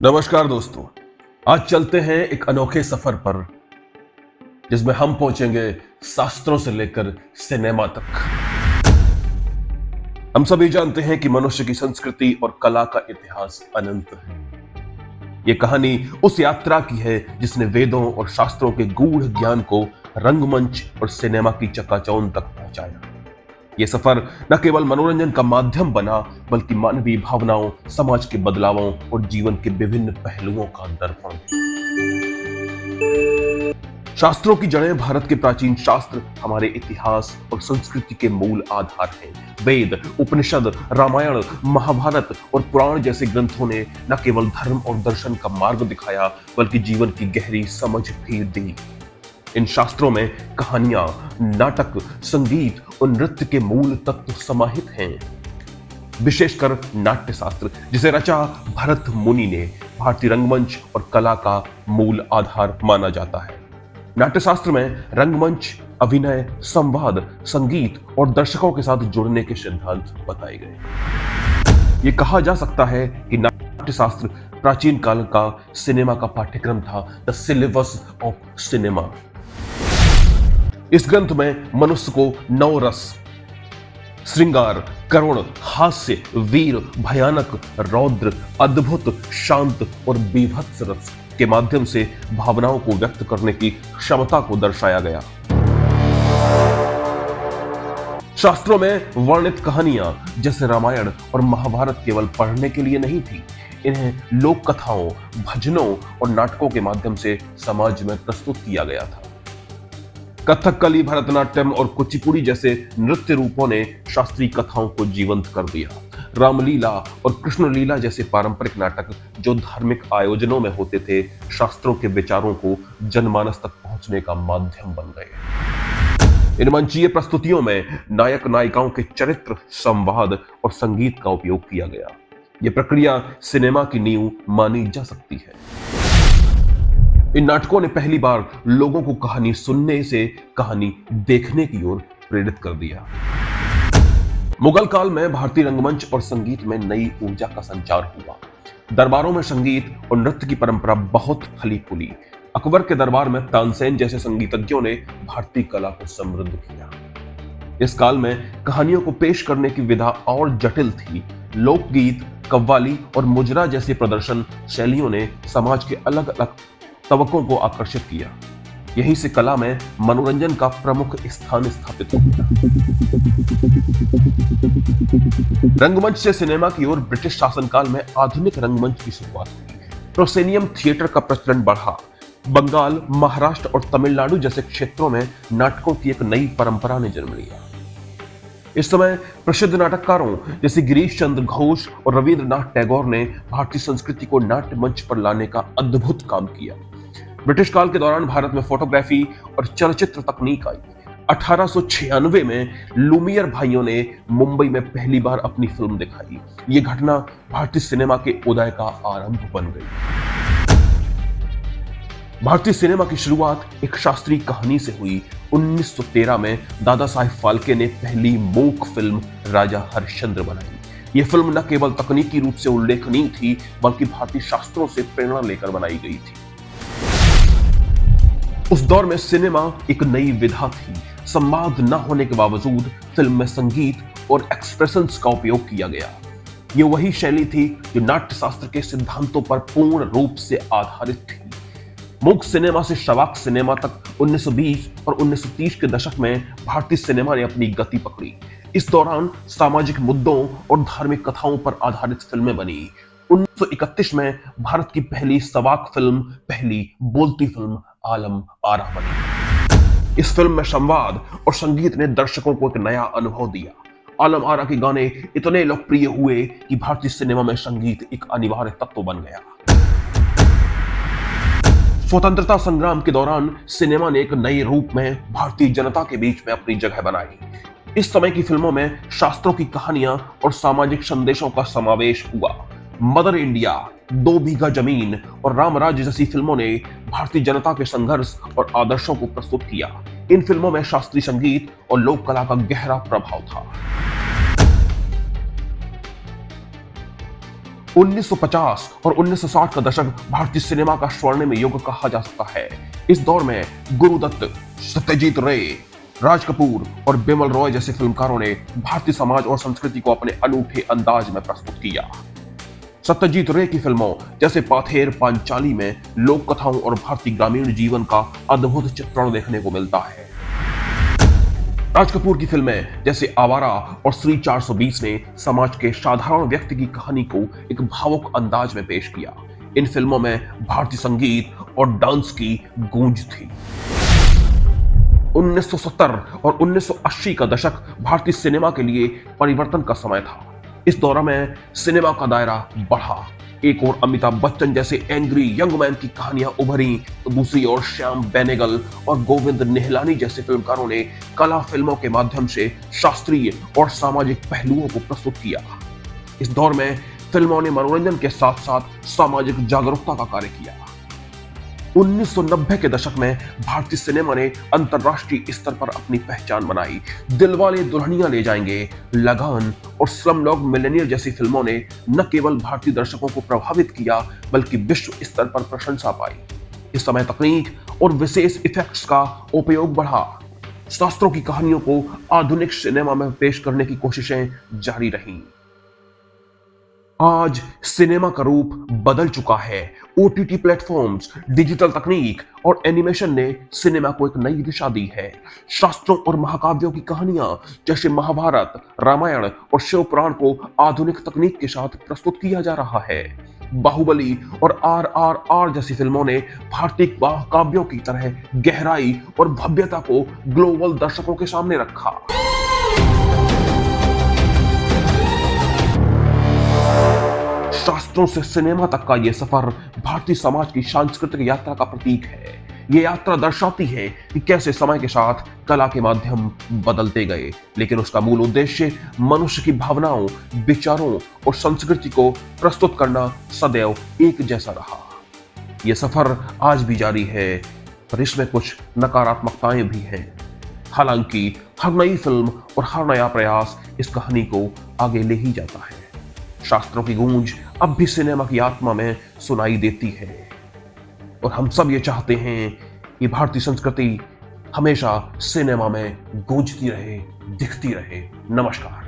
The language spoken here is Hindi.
नमस्कार दोस्तों। आज चलते हैं एक अनोखे सफर पर जिसमें हम पहुंचेंगे शास्त्रों से लेकर सिनेमा तक। हम सभी जानते हैं कि मनुष्य की संस्कृति और कला का इतिहास अनंत है। ये कहानी उस यात्रा की है जिसने वेदों और शास्त्रों के गूढ़ ज्ञान को रंगमंच और सिनेमा की चकाचौंध तक पहुंचाया। ये सफर न केवल मनोरंजन का माध्यम बना बल्कि मानवीय भावनाओं, समाज के बदलावों और जीवन के विभिन्न पहलुओं का दर्पण है। शास्त्रों की जड़ें भारत के प्राचीन शास्त्र हमारे इतिहास और संस्कृति के मूल आधार हैं। वेद, उपनिषद, रामायण, महाभारत और पुराण जैसे ग्रंथों ने न केवल धर्म और दर्शन का मार्ग दिखाया बल्कि जीवन की गहरी समझ भी दी। इन शास्त्रों में कहानियां, नाटक, संगीत और नृत्य के मूल तत्व समाहित हैं। विशेषकर नाट्य शास्त्र, जिसे रचा भरत मुनि ने, भारतीय रंगमंच और कला का मूल आधार माना जाता है। नाट्य शास्त्र में रंगमंच, अभिनय, संवाद, संगीत और दर्शकों के साथ जुड़ने के सिद्धांत बताए गए। यह कहा जा सकता है कि नाट्य शास्त्र प्राचीन काल का सिनेमा का पाठ्यक्रम था, द सिलेबस ऑफ सिनेमा। इस ग्रंथ में मनुष्य को 9 रस, श्रृंगार, करुण, हास्य, वीर, भयानक, रौद्र, अद्भुत, शांत और बीभत्स रस के माध्यम से भावनाओं को व्यक्त करने की क्षमता को दर्शाया गया। शास्त्रों में वर्णित कहानियां जैसे रामायण और महाभारत केवल पढ़ने के लिए नहीं थी, इन्हें लोक कथाओं, भजनों और नाटकों के माध्यम से समाज में प्रस्तुत किया गया था। कथकली, भरतनाट्यम और कुचिपुड़ी जैसे नृत्य रूपों ने शास्त्रीय कथाओं को जीवंत कर दिया। रामलीला और कृष्ण लीला जैसे पारंपरिक नाटक जो धार्मिक आयोजनों में होते थे, शास्त्रों के विचारों को जनमानस तक पहुंचने का माध्यम बन गए। इन मंचीय प्रस्तुतियों में नायक नायिकाओं के चरित्र, संवाद और संगीत का उपयोग किया गया। यह प्रक्रिया सिनेमा की नींव मानी जा सकती है। इन नाटकों ने पहली बार लोगों को कहानी सुनने से कहानी देखने की ओर प्रेरित कर दिया। मुगल काल में भारतीय रंगमंच और संगीत में नई ऊर्जा का संचार हुआ। दरबारों में संगीत और नृत्य की परंपरा बहुत फली फूली। अकबर के दरबार में तानसेन जैसे संगीतज्ञों ने भारतीय कला को समृद्ध किया। इस काल में कहानियों को पेश करने की विधा और जटिल थी। लोकगीत, कव्वाली और मुजरा जैसी प्रदर्शन शैलियों ने समाज के अलग अलग तबकों को आकर्षित किया। यहीं से कला में मनोरंजन का प्रमुख स्थान स्थापित हो गया। रंगमंच से सिनेमा की ओर ब्रिटिश शासनकाल में आधुनिक रंगमंच की शुरुआत हुई। प्रोसेनियम थिएटर का प्रचलन बढ़ा। बंगाल, महाराष्ट्र और तमिलनाडु जैसे क्षेत्रों में नाटकों की एक नई परंपरा ने जन्म लिया। इस समय प्रसिद्ध नाटककारों जैसे गिरीश चंद्र घोष और रविंद्रनाथ टैगोर ने भारतीय संस्कृति को नाट्य मंच पर लाने का अद्भुत काम किया। ब्रिटिश काल के दौरान भारत में फोटोग्राफी और चलचित्र तकनीक आई। 1896 में लुमियर भाइयों ने मुंबई में पहली बार अपनी फिल्म दिखाई। ये घटना भारतीय सिनेमा के उदय का आरंभ बन गई। भारतीय सिनेमा की शुरुआत एक शास्त्रीय कहानी से हुई। 1913 में दादा साहिब फाल्के ने पहली मूक फिल्म राजा हरिश्चंद्र बनाई। यह फिल्म न केवल तकनीकी रूप से उल्लेखनीय थी बल्कि भारतीय शास्त्रों से प्रेरणा लेकर बनाई गई थी। उस दौर में सिनेमा एक नई विधा थी। संवाद न होने के बावजूद फिल्म में संगीत और एक्सप्रेशंस का उपयोग किया गया। यह वही शैली थी जो नाट्य शास्त्र के सिद्धांतों पर पूर्ण रूप से आधारित थी। मूक सिनेमा से शवाक सिनेमा तक 1920 और 1930 के दशक में भारतीय सिनेमा ने अपनी गति पकड़ी। इस दौरान सामाजिक मुद्दों और धार्मिक कथाओं पर आधारित फिल्में बनी। 1931 में भारत की पहली सवाक फिल्म, पहली बोलती फिल्म आलम आरा बनी। इस फिल्म में संवाद और संगीत ने दर्शकों को एक नया अनुभव दिया। आलम आरा के गाने इतने लोकप्रिय हुए कि भारतीय सिनेमा में संगीत एक अनिवार्य तत्व बन गया। स्वतंत्रता संग्राम के दौरान सिनेमा ने एक नए रूप में भारतीय जनता के बीच में अपनी जगह बनाई। इस समय की फिल्मों में शास्त्रों की कहानियां और सामाजिक संदेशों का समावेश हुआ। मदर इंडिया, 2 बीघा जमीन और रामराज जैसी फिल्मों ने भारतीय जनता के संघर्ष और आदर्शों को प्रस्तुत किया। इन फिल्मों में शास्त्रीय संगीत और लोक कला का गहरा प्रभाव था। 1950 और 1960 का दशक भारतीय सिनेमा का स्वर्णिम युग कहा जा सकता है। इस दौर में गुरुदत्त, सत्यजीत रे, राज कपूर और बिमल रॉय जैसे फिल्मकारों ने भारतीय समाज और संस्कृति को अपने अनूठे अंदाज में प्रस्तुत किया। सत्यजीत रे की फिल्मों जैसे पाथेर पांचाली में लोक कथाओं और भारतीय ग्रामीण जीवन का अद्भुत चित्रण देखने को मिलता है। राज कपूर की फिल्में जैसे आवारा और श्री 420 ने समाज के साधारण व्यक्ति की कहानी को एक भावुक अंदाज में पेश किया। इन फिल्मों में भारतीय संगीत और डांस की गूंज थी। 1970 और 1980 का दशक भारतीय सिनेमा के लिए परिवर्तन का समय था। इस दौर में सिनेमा का दायरा बढ़ा। एक ओर अमिताभ बच्चन जैसे एंग्री यंग मैन की कहानियां उभरी, तो दूसरी ओर श्याम बेनेगल और गोविंद निहलानी जैसे फिल्मकारों ने कला फिल्मों के माध्यम से शास्त्रीय और सामाजिक पहलुओं को प्रस्तुत किया। इस दौर में फिल्मों ने मनोरंजन के साथ साथ सामाजिक जागरूकता का कार्य किया। 1990 के दशक में भारतीय सिनेमा ने अंतर्राष्ट्रीय स्तर पर अपनी पहचान बनाई। दिलवाले दुल्हनिया ले जाएंगे, लगान और स्लमडॉग मिलियनेयर जैसी फिल्मों ने न केवल भारतीय दर्शकों को प्रभावित किया बल्कि विश्व स्तर पर प्रशंसा पाई। इस समय तकनीक और विशेष इफेक्ट्स का उपयोग बढ़ा। शास्त्रों की कहानियों को आधुनिक सिनेमा में पेश करने की कोशिशें जारी रहीं। आज सिनेमा का रूप बदल चुका है। ओटीटी प्लेटफॉर्म्स, डिजिटल तकनीक और एनिमेशन ने सिनेमा को एक नई दिशा दी है। शास्त्रों और महाकाव्यों की कहानियां जैसे महाभारत, रामायण और शिव पुराण को आधुनिक तकनीक के साथ प्रस्तुत किया जा रहा है। बाहुबली और RRR जैसी फिल्मों ने भारतीय महाकाव्यों की तरह गहराई और भव्यता को ग्लोबल दर्शकों के सामने रखा। शास्त्रों से सिनेमा तक का यह सफर भारतीय समाज की सांस्कृतिक यात्रा का प्रतीक है। यह यात्रा दर्शाती है कि कैसे समय के साथ कला के माध्यम बदलते गए, लेकिन उसका मूल उद्देश्य मनुष्य की भावनाओं, विचारों और संस्कृति को प्रस्तुत करना सदैव एक जैसा रहा। यह सफर आज भी जारी है, पर इसमें कुछ नकारात्मकताएं भी हैं। हालांकि हर नई फिल्म और हर नया प्रयास इस कहानी को आगे ले ही जाता है। शास्त्रों की गूंज अब भी सिनेमा की आत्मा में सुनाई देती है और हम सब ये चाहते हैं कि भारतीय संस्कृति हमेशा सिनेमा में गूंजती रहे, दिखती रहे। नमस्कार।